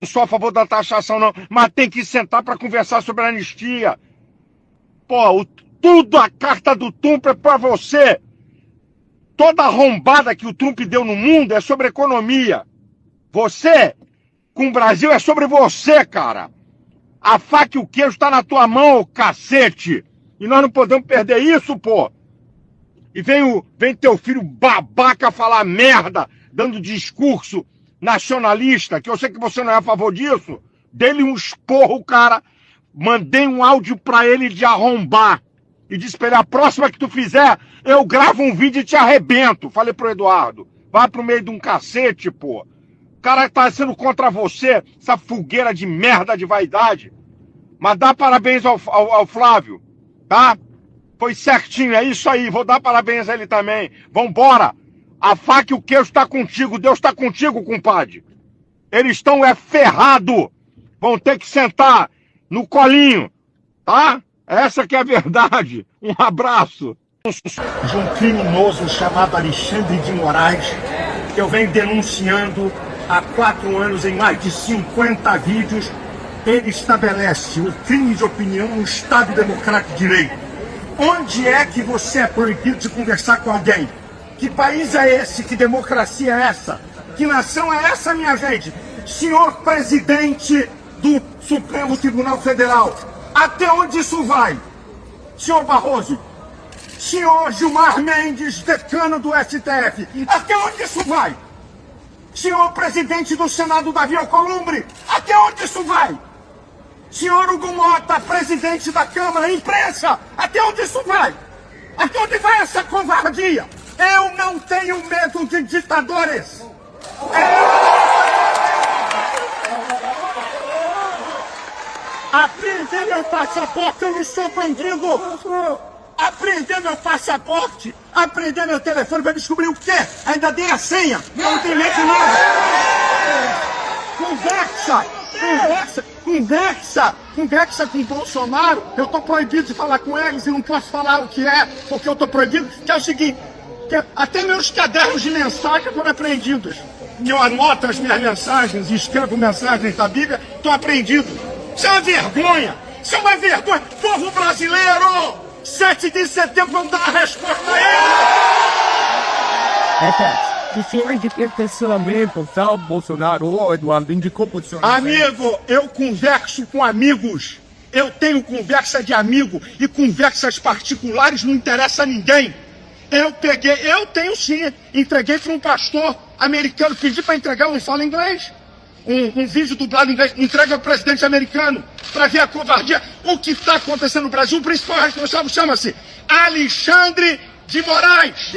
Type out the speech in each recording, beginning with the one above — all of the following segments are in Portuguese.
sou a favor da taxação, não, mas tem que sentar para conversar sobre a anistia. Pô, tudo a carta do Trump é para você. Toda a arrombada que o Trump deu no mundo é sobre economia. Você, com o Brasil, é sobre você, cara. A faca e o queijo tá na tua mão, ô cacete. E nós não podemos perder isso, pô. E vem teu filho babaca falar merda, dando discurso nacionalista, que eu sei que você não é a favor disso. Dei-lhe um esporro, cara. Mandei um áudio pra ele de arrombar. E disse pra ele, a próxima que tu fizer, eu gravo um vídeo e te arrebento. Falei pro Eduardo, vai pro meio de um cacete, pô. O cara tá sendo contra você, essa fogueira de merda de vaidade. Mas dá parabéns ao Flávio, tá? Foi certinho, é isso aí, vou dar parabéns a ele também. Vambora! A faca e o queijo tá contigo, Deus tá contigo, compadre. Eles estão ferrado. Vão ter que sentar no colinho, tá? Essa que é a verdade. Um abraço. De um criminoso chamado Alexandre de Moraes, que eu venho denunciando há 4 anos em mais de 50 vídeos. Ele estabelece o crime de opinião no Estado Democrático de Direito. Onde é que você é proibido de conversar com alguém? Que país é esse? Que democracia é essa? Que nação é essa, minha gente? Senhor presidente do Supremo Tribunal Federal, até onde isso vai? Senhor Barroso, senhor Gilmar Mendes, decano do STF, até onde isso vai? Senhor presidente do Senado, Davi Alcolumbre, até onde isso vai? Senhor Hugo Mota, presidente da Câmara, imprensa, até onde isso vai? Até onde vai essa covardia? Eu não tenho medo de ditadores. Apreender meu passaporte, eu não sou bandido. Aprender meu passaporte, aprender meu telefone, vai descobrir o quê? Ainda dei a senha, não tem medo de nada. Conversa com o Bolsonaro. Eu tô proibido de falar com eles e não posso falar o que é, porque eu tô proibido. Que é o seguinte, que até meus cadernos de mensagem foram apreendidos. Eu anoto as minhas mensagens e escrevo mensagens da Bíblia, estão apreendidos. Isso é uma vergonha! Isso é uma vergonha! Povo brasileiro! 7 de setembro vamos dar a resposta a ele! O senhor indica posicionamento, tal, Bolsonaro ou Eduardo indicou posicionamento? Amigo, eu converso com amigos. Eu tenho conversa de amigo e conversas particulares não interessa a ninguém. Eu tenho sim, entreguei para um pastor americano, pedi para entregar, não fala inglês. Um vídeo dublado em inglês, entrega ao presidente americano para ver a covardia. O que está acontecendo no Brasil, o principal responsável chama-se Alexandre de Moraes.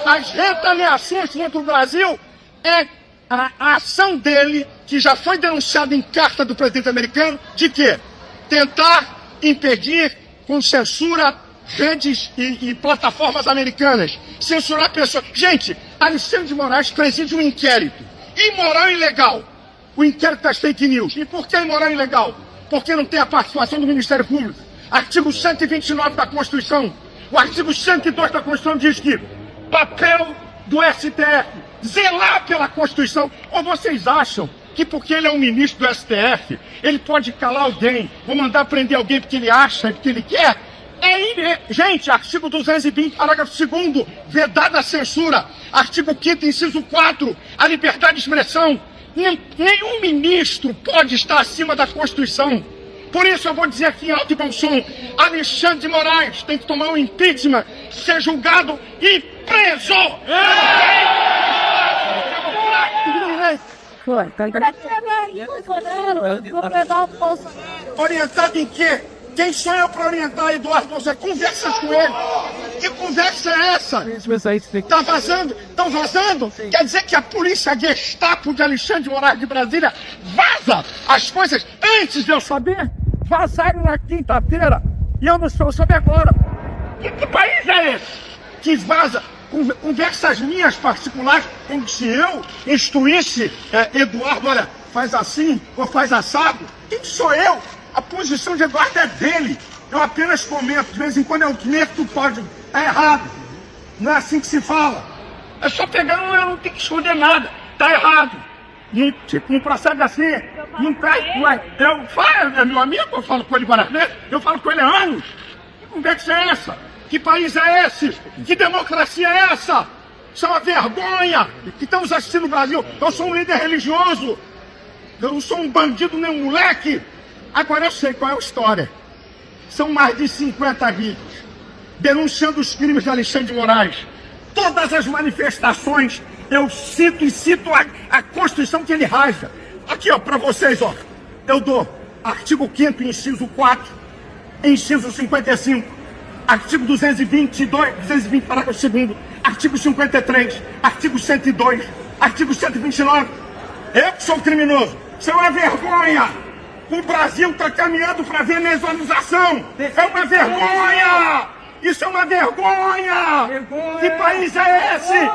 As retaliações contra o Brasil é a ação dele, que já foi denunciada em carta do presidente americano, de quê? Tentar impedir com censura redes e plataformas americanas, censurar pessoas. Gente, Alexandre de Moraes preside um inquérito imoral e ilegal. O inquérito das fake news. E por que imoral e ilegal? Porque não tem a participação do Ministério Público. Artigo 129 da Constituição. O artigo 102 da Constituição diz que papel do STF zelar pela Constituição. Ou vocês acham que porque ele é um ministro do STF, ele pode calar alguém ou mandar prender alguém porque ele acha, porque ele quer? Gente, artigo 220, parágrafo 2º, vedada a censura. Artigo 5º, inciso 4, a liberdade de expressão. Nenhum ministro pode estar acima da Constituição. Por isso eu vou dizer aqui em alto e bom som, Alexandre de Moraes tem que tomar um impeachment, ser julgado e preso! Orientado em quê? Quem sou eu para orientar Eduardo Bolsonaro? Conversas com ele. Que conversa é essa? Tá vazando? Estão vazando? Quer dizer que a polícia Gestapo de Alexandre de Moraes de Brasília vaza as coisas antes de eu saber? Vazaram na quinta-feira e eu não estou sabendo agora. Que país é esse? Que vaza conversas minhas particulares, como se eu instruísse Eduardo, olha, faz assim ou faz assado. Quem sou eu? A posição de Eduardo é dele. Eu apenas comento. De vez em quando eu meto, pode. É errado. Não é assim que se fala. É só pegar, eu não tenho que esconder nada. tá errado. E, tipo, não procede assim. Não tá, eu falo, é meu amigo, eu falo com ele várias vezes, eu falo com ele há anos. Que conversa é essa? Que país é esse? Que democracia é essa? Isso é uma vergonha que estamos assistindo no Brasil. Eu sou um líder religioso. Eu não sou um bandido nem um moleque. Agora eu sei qual é a história. São mais de 50 vídeos denunciando os crimes de Alexandre de Moraes. Todas as manifestações, eu cito a Constituição que ele rasga. Aqui, ó, para vocês, ó. Eu dou artigo 5º, inciso 4, inciso 55, artigo 222, 220, parágrafo 2º, artigo 53, artigo 102, artigo 129. Eu que sou criminoso. Isso é uma vergonha. O Brasil está caminhando para a venezuelização. É uma vergonha. Isso é uma vergonha. Que país é esse?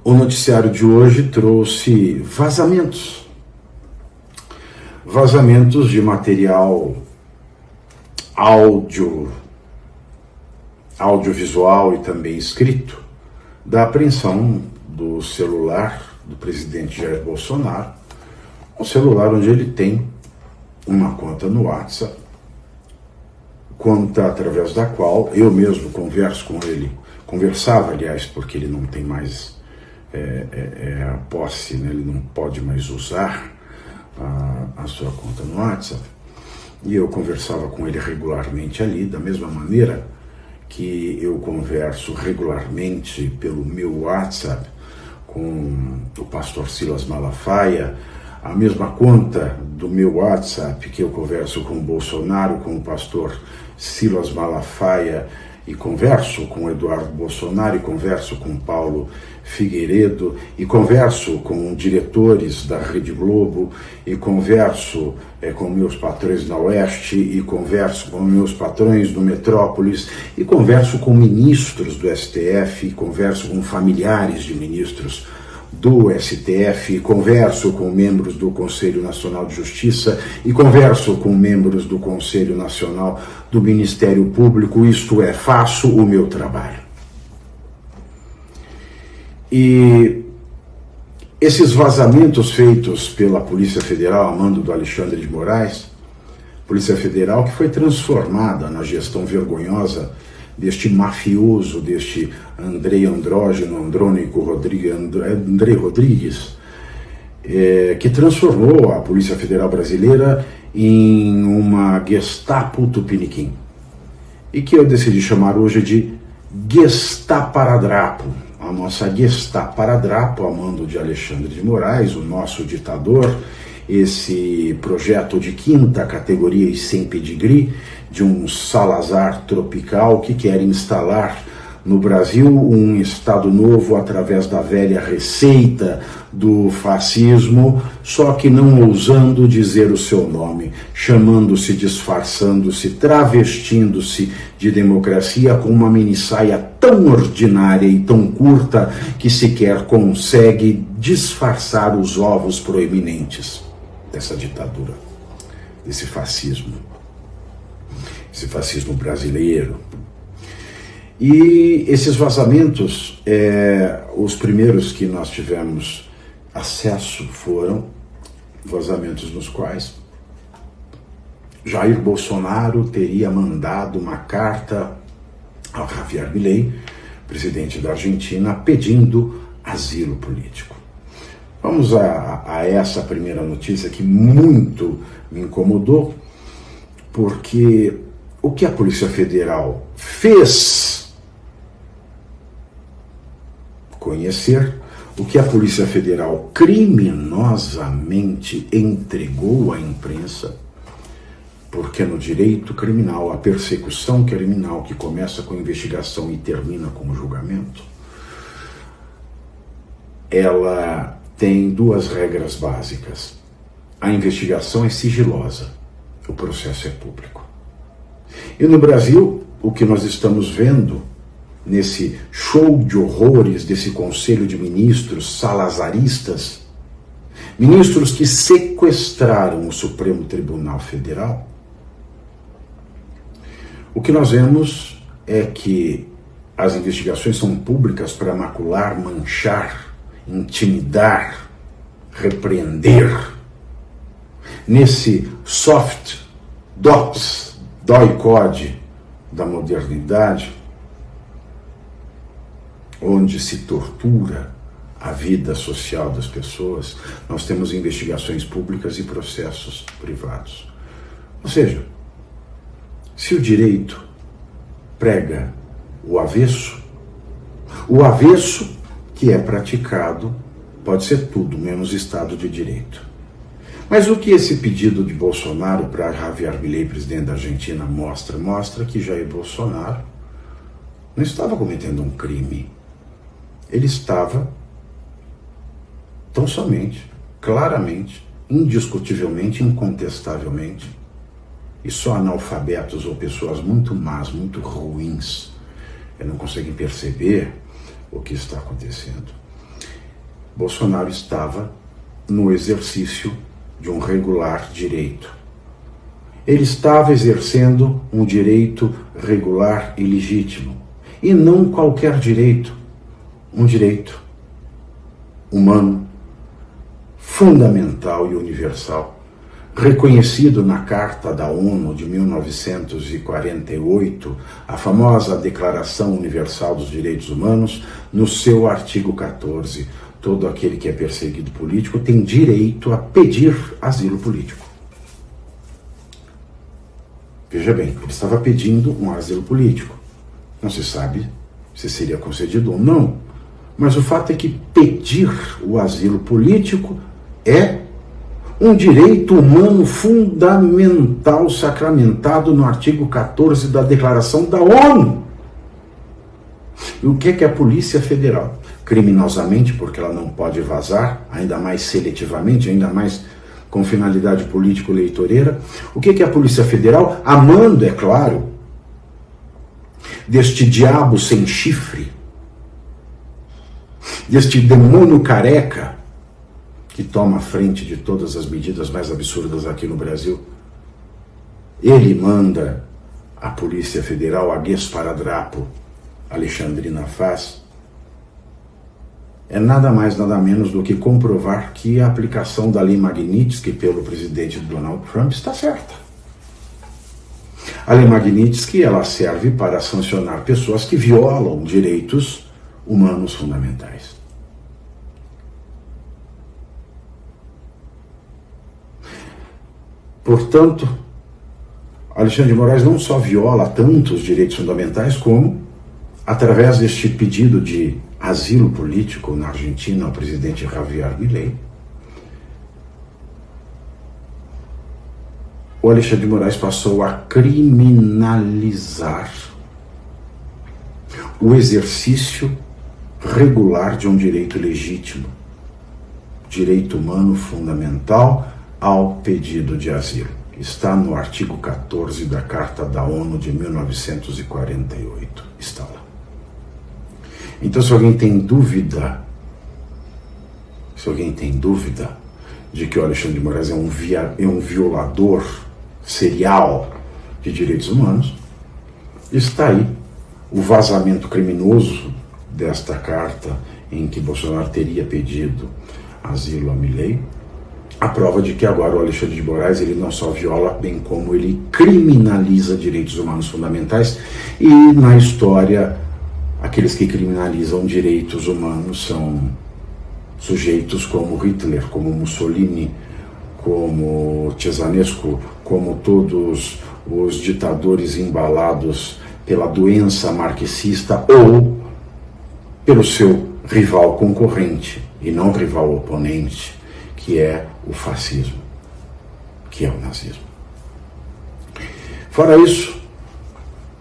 O noticiário de hoje trouxe vazamentos. Vazamentos de material audiovisual e também escrito da apreensão do celular do presidente Jair Bolsonaro, um celular onde ele tem uma conta no WhatsApp, conta através da qual eu mesmo converso com ele, conversava, aliás, porque ele não tem mais a posse, né? Ele não pode mais usar a sua conta no WhatsApp, e eu conversava com ele regularmente ali, da mesma maneira que eu converso regularmente pelo meu WhatsApp com o pastor Silas Malafaia, a mesma conta do meu WhatsApp que eu converso com o Bolsonaro, com o pastor Silas Malafaia, e converso com o Eduardo Bolsonaro, e converso com Paulo Figueiredo, e converso com diretores da Rede Globo, e converso com meus patrões na Oeste, e converso com meus patrões do Metrópolis, e converso com ministros do STF, e converso com familiares de ministros do STF, converso com membros do Conselho Nacional de Justiça e converso com membros do Conselho Nacional do Ministério Público, isto é, faço o meu trabalho. E esses vazamentos feitos pela Polícia Federal, a mando do Alexandre de Moraes, Polícia Federal que foi transformada na gestão vergonhosa deste mafioso, deste Andrei Rodrigues, que transformou a Polícia Federal brasileira em uma Gestapo Tupiniquim, e que eu decidi chamar hoje de Gestaparadrapo, a nossa Gestaparadrapo, a mando de Alexandre de Moraes, o nosso ditador, esse projeto de 5ª categoria e sem pedigree, de um Salazar tropical que quer instalar no Brasil um Estado novo através da velha receita do fascismo, só que não ousando dizer o seu nome, chamando-se, disfarçando-se, travestindo-se de democracia com uma minissaia tão ordinária e tão curta que sequer consegue disfarçar os ovos proeminentes dessa ditadura, desse fascismo. Esse fascismo brasileiro. E esses vazamentos, os primeiros que nós tivemos acesso foram vazamentos nos quais Jair Bolsonaro teria mandado uma carta ao Javier Milei, presidente da Argentina, pedindo asilo político. Vamos a essa primeira notícia que muito me incomodou, porque o que a Polícia Federal fez conhecer, o que a Polícia Federal criminosamente entregou à imprensa, porque no direito criminal, a persecução criminal que começa com a investigação e termina com o julgamento, ela tem duas regras básicas. A investigação é sigilosa, o processo é público. E no Brasil, o que nós estamos vendo nesse show de horrores desse Conselho de Ministros salazaristas, ministros que sequestraram o Supremo Tribunal Federal, o que nós vemos é que as investigações são públicas para macular, manchar, intimidar repreender, nesse soft dói-code da modernidade, onde se tortura a vida social das pessoas, nós temos investigações públicas e processos privados. Ou seja, se o direito prega o avesso que é praticado pode ser tudo menos Estado de Direito. Mas o que esse pedido de Bolsonaro para Javier Milei, presidente da Argentina, mostra? Mostra que Jair Bolsonaro não estava cometendo um crime. Ele estava tão somente, claramente, indiscutivelmente, incontestavelmente, e só analfabetos ou pessoas muito más, muito ruins, não conseguem perceber o que está acontecendo. Bolsonaro estava no exercício de um regular direito. Ele estava exercendo um direito regular e legítimo, e não qualquer direito, um direito humano, fundamental e universal, reconhecido na Carta da ONU de 1948, a famosa Declaração Universal dos Direitos Humanos, no seu artigo 14, todo aquele que é perseguido político tem direito a pedir asilo político. Veja bem, ele estava pedindo um asilo político. Não se sabe se seria concedido ou não, mas o fato é que pedir o asilo político é um direito humano fundamental sacramentado no artigo 14 da Declaração da ONU. E o que é a Polícia Federal? Criminosamente, porque ela não pode vazar, ainda mais seletivamente, ainda mais com finalidade político-eleitoreira. O que é a Polícia Federal? Amando, é claro, deste diabo sem chifre, deste demônio careca, que toma a frente de todas as medidas mais absurdas aqui no Brasil. Ele manda a Polícia Federal, a esparadrapo Alexandrina Faz, é nada mais, nada menos do que comprovar que a aplicação da Lei Magnitsky pelo presidente Donald Trump está certa. A Lei Magnitsky, ela serve para sancionar pessoas que violam direitos humanos fundamentais. Portanto, Alexandre de Moraes não só viola tantos direitos fundamentais, como, através deste pedido de asilo político na Argentina ao presidente Javier Milei, o Alexandre de Moraes passou a criminalizar o exercício regular de um direito legítimo, direito humano fundamental ao pedido de asilo. Está no artigo 14 da Carta da ONU de 1948. Está lá. Então, se alguém tem dúvida de que o Alexandre de Moraes é um violador serial de direitos humanos, está aí o vazamento criminoso desta carta em que Bolsonaro teria pedido asilo a Milei, a prova de que agora o Alexandre de Moraes ele não só viola, bem como ele criminaliza direitos humanos fundamentais. E na história, aqueles que criminalizam direitos humanos são sujeitos como Hitler, como Mussolini, como Ceausescu, como todos os ditadores embalados pela doença marxista ou pelo seu rival concorrente e não rival oponente, que é o fascismo, que é o nazismo. Fora isso,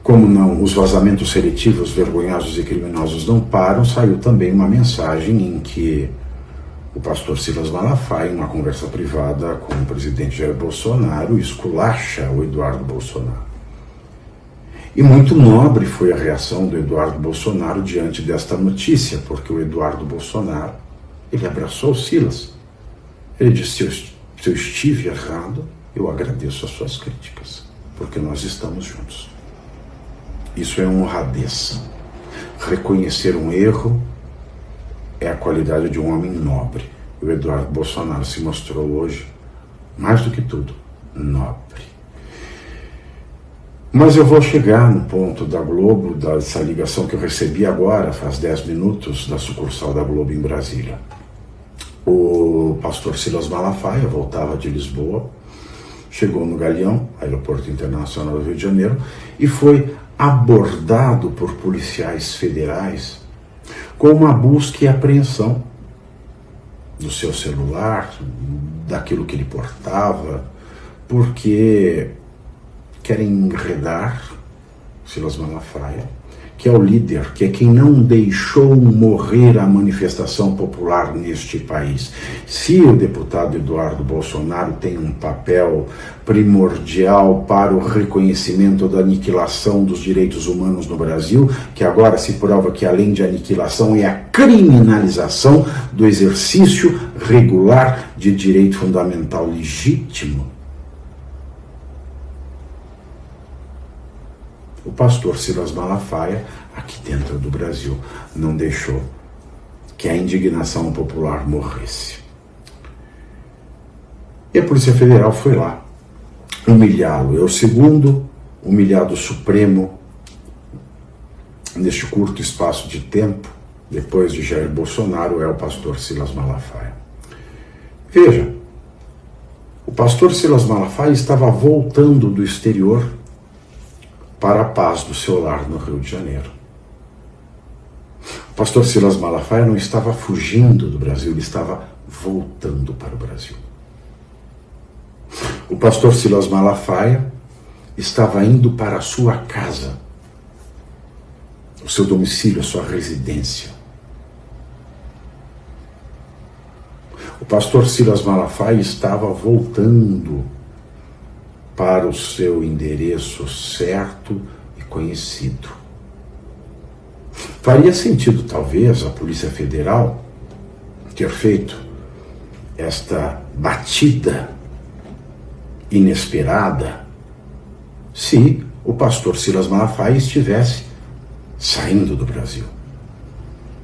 como não, os vazamentos seletivos, vergonhosos e criminosos não param, saiu também uma mensagem em que o pastor Silas Malafaia, em uma conversa privada com o presidente Jair Bolsonaro, esculacha o Eduardo Bolsonaro. E muito nobre foi a reação do Eduardo Bolsonaro diante desta notícia, porque o Eduardo Bolsonaro, ele abraçou o Silas. Ele disse, se eu estive errado, eu agradeço as suas críticas, porque nós estamos juntos. Isso é honradez. Reconhecer um erro é a qualidade de um homem nobre. o Eduardo Bolsonaro se mostrou hoje, mais do que tudo, nobre. Mas eu vou chegar no ponto da Globo, dessa ligação que eu recebi agora, faz 10 minutos, da sucursal da Globo em Brasília. O pastor Silas Malafaia voltava de Lisboa, chegou no Galeão, Aeroporto Internacional do Rio de Janeiro, e foi abordado por policiais federais com uma busca e apreensão do seu celular, daquilo que ele portava, porque querem enredar Silas Malafaia, que é o líder, que é quem não deixou morrer a manifestação popular neste país. Se o deputado Eduardo Bolsonaro tem um papel primordial para o reconhecimento da aniquilação dos direitos humanos no Brasil, que agora se prova que além de aniquilação é a criminalização do exercício regular de direito fundamental legítimo, o pastor Silas Malafaia, aqui dentro do Brasil, não deixou que a indignação popular morresse. E a Polícia Federal foi lá humilhá-lo. É o segundo humilhado supremo neste curto espaço de tempo, depois de Jair Bolsonaro, é o pastor Silas Malafaia. Veja, o pastor Silas Malafaia estava voltando do exterior para a paz do seu lar no Rio de Janeiro. O pastor Silas Malafaia não estava fugindo do Brasil, ele estava voltando para o Brasil. O pastor Silas Malafaia estava indo para a sua casa, o seu domicílio, a sua residência. O pastor Silas Malafaia estava voltando para o seu endereço certo e conhecido. Faria sentido, talvez, a Polícia Federal ter feito esta batida inesperada se o pastor Silas Malafaia estivesse saindo do Brasil.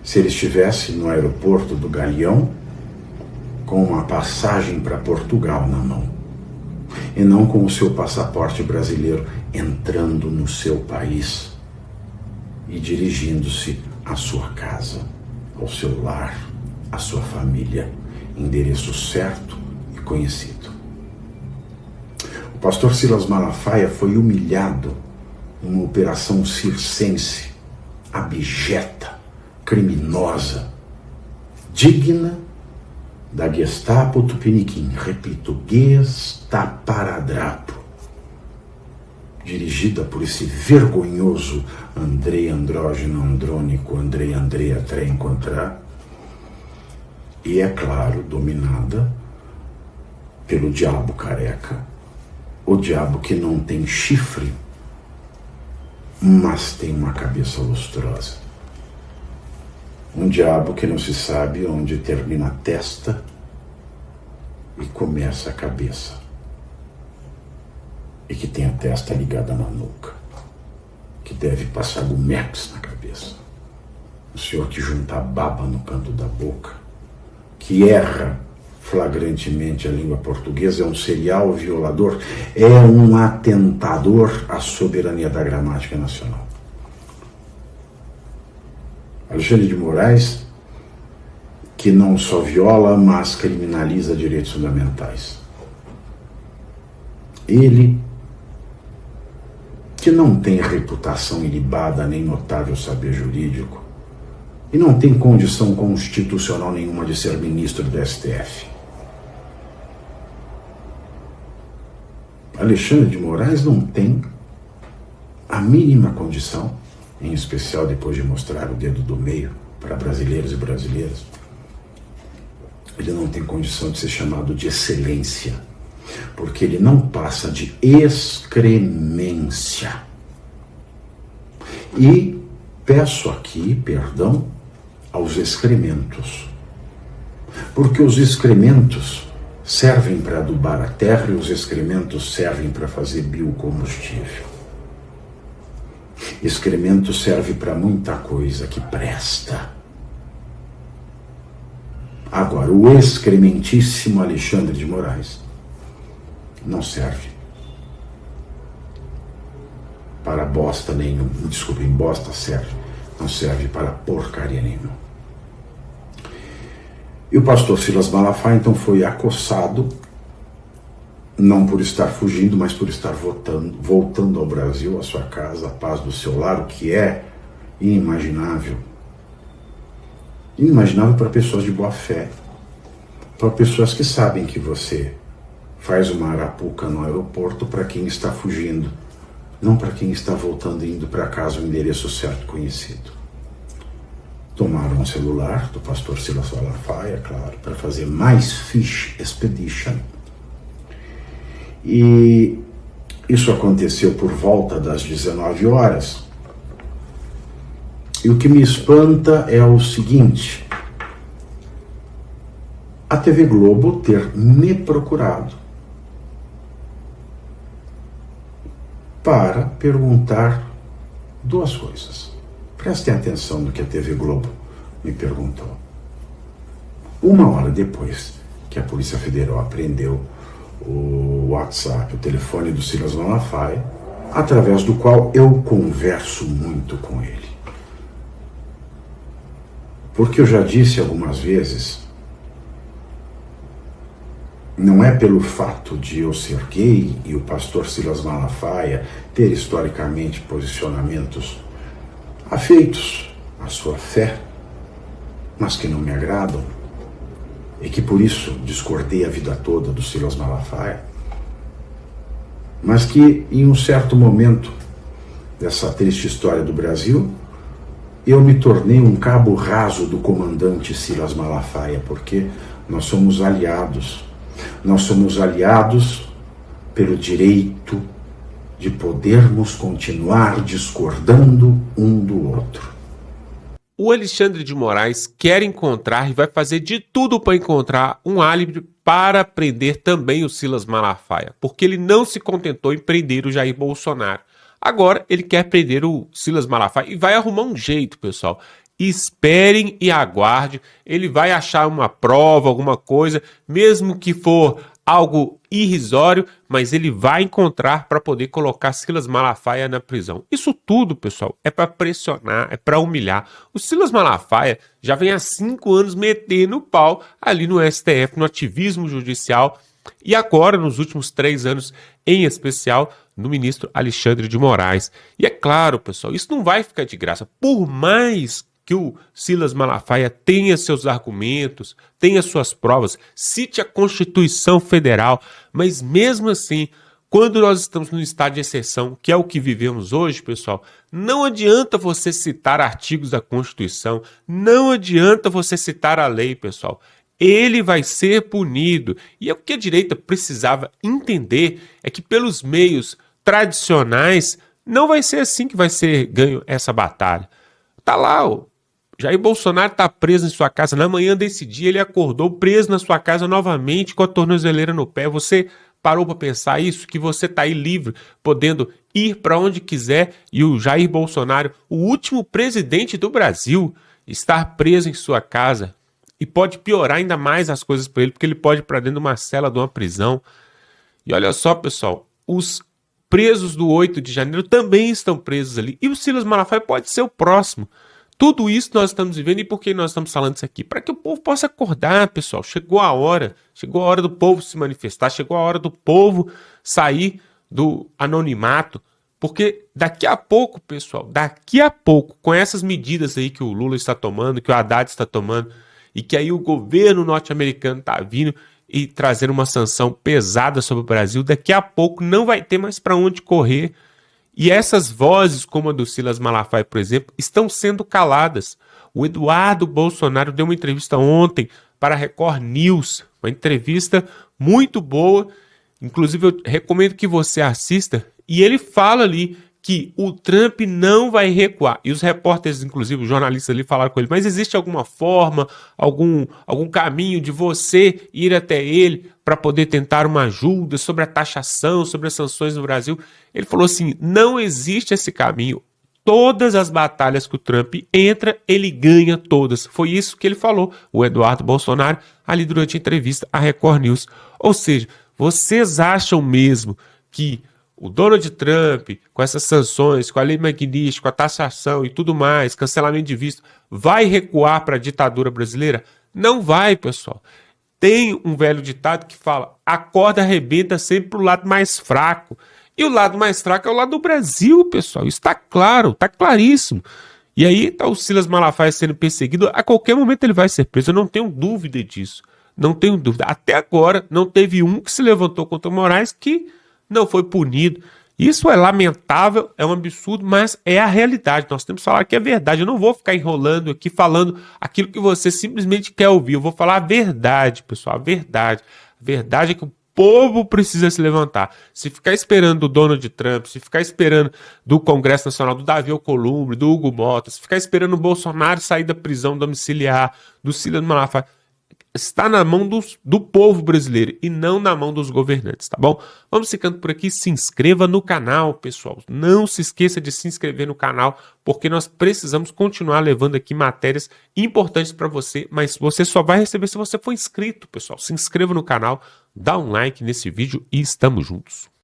Se ele estivesse no aeroporto do Galeão com uma passagem para Portugal na mão, e não com o seu passaporte brasileiro entrando no seu país e dirigindo-se à sua casa, ao seu lar, à sua família, endereço certo e conhecido. O pastor Silas Malafaia foi humilhado numa operação circense, abjeta, criminosa, digna da Gestapo Tupiniquim, repito, Gestaparadrapo, dirigida por esse vergonhoso Andrei Andrógeno Andrônico, Andrei Andrea Trem-Contra, e, é claro, dominada pelo diabo careca, o diabo que não tem chifre, mas tem uma cabeça lustrosa. Um diabo que não se sabe onde termina a testa e começa a cabeça. E que tem a testa ligada na nuca. Que deve passar gumex na cabeça. O senhor que junta a baba no canto da boca. Que erra flagrantemente a língua portuguesa, é um serial violador, é um atentador à soberania da gramática nacional. Alexandre de Moraes, que não só viola, mas criminaliza direitos fundamentais. Ele, que não tem reputação ilibada nem notável saber jurídico, e não tem condição constitucional nenhuma de ser ministro do STF. Alexandre de Moraes não tem a mínima condição, em especial depois de mostrar o dedo do meio para brasileiros e brasileiras, ele não tem condição de ser chamado de excelência, porque ele não passa de excremência. E peço aqui perdão aos excrementos, porque os excrementos servem para adubar a terra e os excrementos servem para fazer biocombustível. Excremento serve para muita coisa que presta. Agora, o excrementíssimo Alexandre de Moraes não serve para bosta nenhuma. Desculpem, bosta serve. Não serve para porcaria nenhuma. E o pastor Silas Malafaia, então, foi acossado, não por estar fugindo, mas por estar voltando ao Brasil, à sua casa, à paz do seu lar, o que é inimaginável. Inimaginável para pessoas de boa fé, para pessoas que sabem que você faz uma arapuca no aeroporto para quem está fugindo, não para quem está voltando e indo para casa, o endereço certo conhecido. Tomaram o celular do pastor Silas Malafaia, claro, para fazer mais fish expedition. E isso aconteceu por volta das 19 horas. E o que me espanta é o seguinte: a TV Globo ter me procurado para perguntar duas coisas. Prestem atenção no que a TV Globo me perguntou. Uma hora depois que a Polícia Federal apreendeu o WhatsApp, o telefone do Silas Malafaia, através do qual eu converso muito com ele. Porque eu já disse algumas vezes, não é pelo fato de eu ser gay e o pastor Silas Malafaia ter historicamente posicionamentos afeitos à sua fé, mas que não me agradam, e que por isso discordei a vida toda do Silas Malafaia, mas que em um certo momento dessa triste história do Brasil, eu me tornei um cabo raso do comandante Silas Malafaia, porque nós somos aliados. Nós somos aliados pelo direito de podermos continuar discordando um do outro. O Alexandre de Moraes quer encontrar e vai fazer de tudo para encontrar um álibi para prender também o Silas Malafaia, porque ele não se contentou em prender o Jair Bolsonaro. Agora ele quer prender o Silas Malafaia e vai arrumar um jeito, pessoal. Esperem e aguarde, ele vai achar uma prova, alguma coisa, mesmo que for algo irrisório, mas ele vai encontrar para poder colocar Silas Malafaia na prisão. Isso tudo, pessoal, é para pressionar, é para humilhar. O Silas Malafaia já vem há 5 anos metendo o pau ali no STF, no ativismo judicial, e agora, nos últimos 3 anos, em especial, no ministro Alexandre de Moraes. E é claro, pessoal, isso não vai ficar de graça. Por mais que o Silas Malafaia tenha seus argumentos, tenha suas provas, cite a Constituição Federal, mas mesmo assim, quando nós estamos no estado de exceção, que é o que vivemos hoje, pessoal, não adianta você citar artigos da Constituição, não adianta você citar a lei, pessoal. Ele vai ser punido. E o que a direita precisava entender é que pelos meios tradicionais não vai ser assim que vai ser ganho essa batalha. Tá lá, o Jair Bolsonaro está preso em sua casa. Na manhã desse dia ele acordou preso na sua casa novamente com a tornozeleira no pé. Você parou para pensar isso? Que você está aí livre, podendo ir para onde quiser, e o Jair Bolsonaro, o último presidente do Brasil, estar preso em sua casa. E pode piorar ainda mais as coisas para ele, porque ele pode ir para dentro de uma cela, de uma prisão. E olha só, pessoal, os presos do 8 de janeiro também estão presos ali. E o Silas Malafaia pode ser o próximo. Tudo isso nós estamos vivendo. E por que nós estamos falando isso aqui? Para que o povo possa acordar, pessoal. Chegou a hora do povo se manifestar, chegou a hora do povo sair do anonimato. Porque daqui a pouco, pessoal, com essas medidas aí que o Lula está tomando, que o Haddad está tomando, e que aí o governo norte-americano está vindo e trazendo uma sanção pesada sobre o Brasil, daqui a pouco não vai ter mais para onde correr. E essas vozes, como a do Silas Malafaia, por exemplo, estão sendo caladas. O Eduardo Bolsonaro deu uma entrevista ontem para a Record News, uma entrevista muito boa, inclusive eu recomendo que você assista, e ele fala ali que o Trump não vai recuar. E os repórteres, inclusive os jornalistas ali falaram com ele, mas existe alguma forma, algum caminho de você ir até ele para poder tentar uma ajuda sobre a taxação, sobre as sanções no Brasil? Ele falou assim, não existe esse caminho. todas as batalhas que o Trump entra, ele ganha todas. Foi isso que ele falou, o Eduardo Bolsonaro, ali durante a entrevista à Record News. Ou seja, vocês acham mesmo que o Donald Trump, com essas sanções, com a lei Magnitsky, com a taxação e tudo mais, cancelamento de visto, vai recuar para a ditadura brasileira? Não vai, pessoal. Tem um velho ditado que fala: a corda arrebenta sempre para o lado mais fraco. E o lado mais fraco é o lado do Brasil, pessoal. Isso está claro, está claríssimo. E aí está o Silas Malafaia sendo perseguido. A qualquer momento ele vai ser preso. Eu não tenho dúvida disso. Não tenho dúvida. Até agora não teve um que se levantou contra o Moraes que não foi punido. Isso é lamentável, é um absurdo, mas é a realidade. Nós temos que falar que é verdade. Eu não vou ficar enrolando aqui falando aquilo que você simplesmente quer ouvir. Eu vou falar a verdade, pessoal, a verdade. A verdade é que o povo precisa se levantar. Se ficar esperando do Donald Trump, se ficar esperando do Congresso Nacional, do Davi Alcolumbre, do Hugo Mota, se ficar esperando o Bolsonaro sair da prisão domiciliar, do Silas Malafaia, está na mão do povo brasileiro e não na mão dos governantes, tá bom? Vamos ficando por aqui. Se inscreva no canal, pessoal. Não se esqueça de se inscrever no canal, porque nós precisamos continuar levando aqui matérias importantes para você, mas você só vai receber se você for inscrito, pessoal. Se inscreva no canal, dá um like nesse vídeo e estamos juntos.